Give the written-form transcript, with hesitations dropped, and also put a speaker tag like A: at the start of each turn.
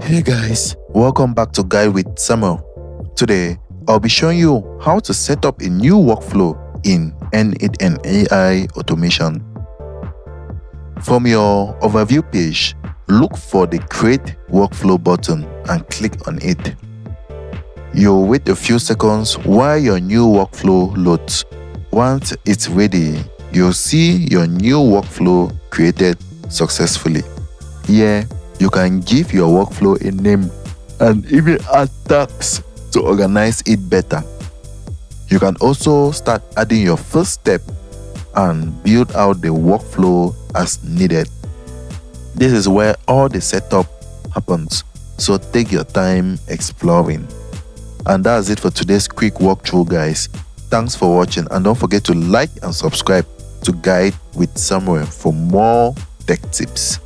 A: Hey guys, welcome back to Guide with Samuel. Today, I'll be showing you how to set up a new workflow in n8n AI automation. From your overview page, look for the Create Workflow button and click on it. You'll wait a few seconds while your new workflow loads. Once it's ready, you'll see your new workflow created successfully. Here, you can give your workflow a name and even add tags to organize it better. You can also start adding your first step and build out the workflow as needed. This is where all the setup happens, so take your time exploring. And that's it for today's quick walkthrough, guys. Thanks for watching, and don't forget to like and subscribe to Guide with Samuel for more tech tips.